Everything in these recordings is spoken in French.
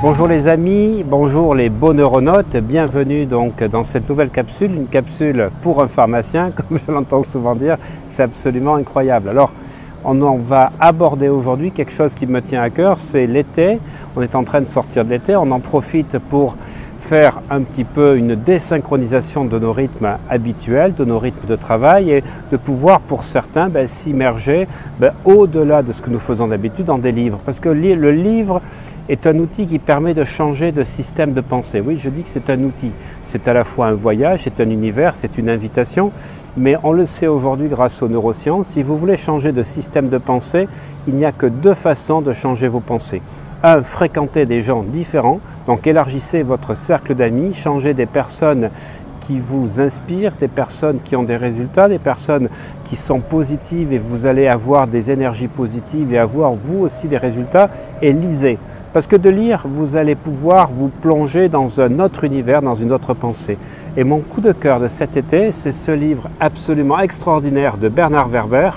Bonjour les amis, bonjour les beaux neuronautes, bienvenue donc dans cette nouvelle capsule, une capsule pour un pharmacien, comme je l'entends souvent dire, c'est absolument incroyable. Alors, on va aborder aujourd'hui quelque chose qui me tient à cœur, c'est l'été, on est en train de sortir de l'été, on en profite pour faire un petit peu une désynchronisation de nos rythmes habituels, de nos rythmes de travail et de pouvoir pour certains s'immerger au-delà de ce que nous faisons d'habitude dans des livres. Parce que le livre est un outil qui permet de changer de système de pensée. Oui, je dis que c'est un outil. C'est à la fois un voyage, c'est un univers, c'est une invitation. Mais on le sait aujourd'hui grâce aux neurosciences, si vous voulez changer de système de pensée, il n'y a que deux façons de changer vos pensées. Un, fréquenter des gens différents, donc élargissez votre cercle d'amis, changez des personnes qui vous inspirent, des personnes qui ont des résultats, des personnes qui sont positives et vous allez avoir des énergies positives et avoir vous aussi des résultats, et lisez. Parce que de lire, vous allez pouvoir vous plonger dans un autre univers, dans une autre pensée. Et mon coup de cœur de cet été, c'est ce livre absolument extraordinaire de Bernard Werber.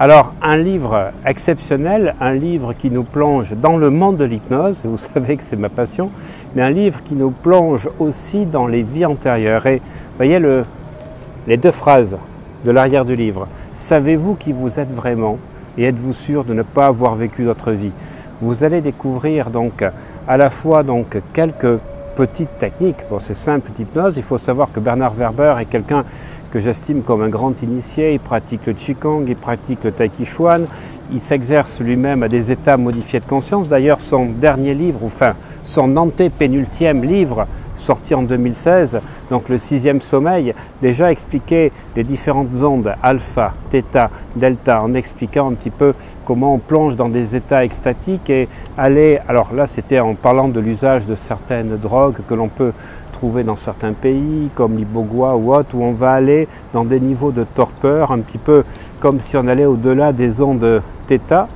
Alors, un livre exceptionnel, un livre qui nous plonge dans le monde de l'hypnose, vous savez que c'est ma passion, mais un livre qui nous plonge aussi dans les vies antérieures. Et vous voyez les deux phrases de l'arrière du livre. Savez-vous qui vous êtes vraiment et êtes-vous sûr de ne pas avoir vécu d'autres vies? Vous allez découvrir donc à la fois quelques petites techniques. Bon, c'est simple, l'hypnose. Il faut savoir que Bernard Werber est quelqu'un que j'estime comme un grand initié. Il pratique le Qigong, il pratique le Tai Chi Chuan, il s'exerce lui-même à des états modifiés de conscience. D'ailleurs, son dernier livre, enfin son antépénultième livre, sorti en 2016, donc le 6e sommeil, déjà expliquait les différentes ondes alpha, theta, delta, en expliquant un petit peu comment on plonge dans des états extatiques et aller, alors là c'était en parlant de l'usage de certaines drogues que l'on peut trouver dans certains pays comme l'iboga ou autre, où on va aller dans des niveaux de torpeur, un petit peu comme si on allait au-delà des ondes theta,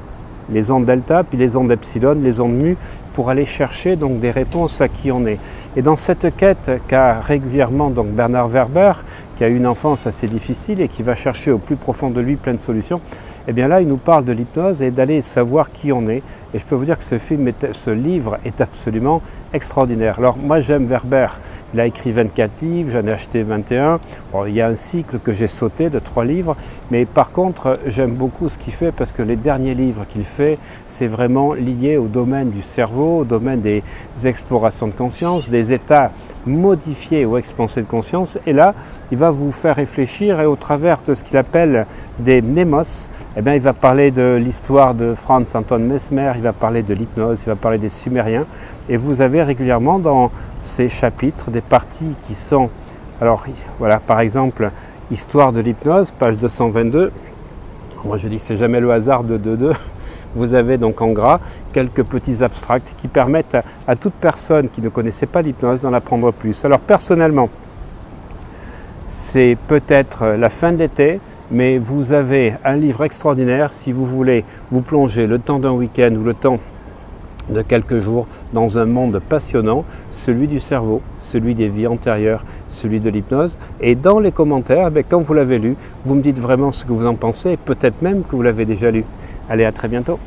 les ondes delta, puis les ondes epsilon, les ondes mu, pour aller chercher donc des réponses à qui on est. Et dans cette quête qu'a régulièrement donc Bernard Werber, qui a eu une enfance assez difficile et qui va chercher au plus profond de lui plein de solutions, et bien là il nous parle de l'hypnose et d'aller savoir qui on est. Et je peux vous dire que ce livre est absolument extraordinaire. Alors moi j'aime Werber, il a écrit 24 livres, j'en ai acheté 21. Bon, il y a un cycle que j'ai sauté de 3 livres, mais par contre j'aime beaucoup ce qu'il fait parce que les derniers livres qu'il fait, c'est vraiment lié au domaine du cerveau, au domaine des explorations de conscience, des états modifiés ou expansés de conscience. Et là, il va vous faire réfléchir et au travers de ce qu'il appelle des mnémos, eh bien, il va parler de l'histoire de Franz Anton Mesmer, il va parler de l'hypnose, il va parler des Sumériens. Et vous avez régulièrement dans ces chapitres des parties qui sont, alors voilà, par exemple, Histoire de l'hypnose, page 222. Moi je dis que c'est jamais le hasard de 2-2. Vous avez donc en gras quelques petits abstracts qui permettent à toute personne qui ne connaissait pas l'hypnose d'en apprendre plus. Alors personnellement, c'est peut-être la fin de l'été, mais vous avez un livre extraordinaire si vous voulez vous plonger le temps d'un week-end ou le temps de quelques jours dans un monde passionnant, celui du cerveau, celui des vies antérieures, celui de l'hypnose. Et dans les commentaires, quand vous l'avez lu, vous me dites vraiment ce que vous en pensez et peut-être même que vous l'avez déjà lu. Allez, à très bientôt.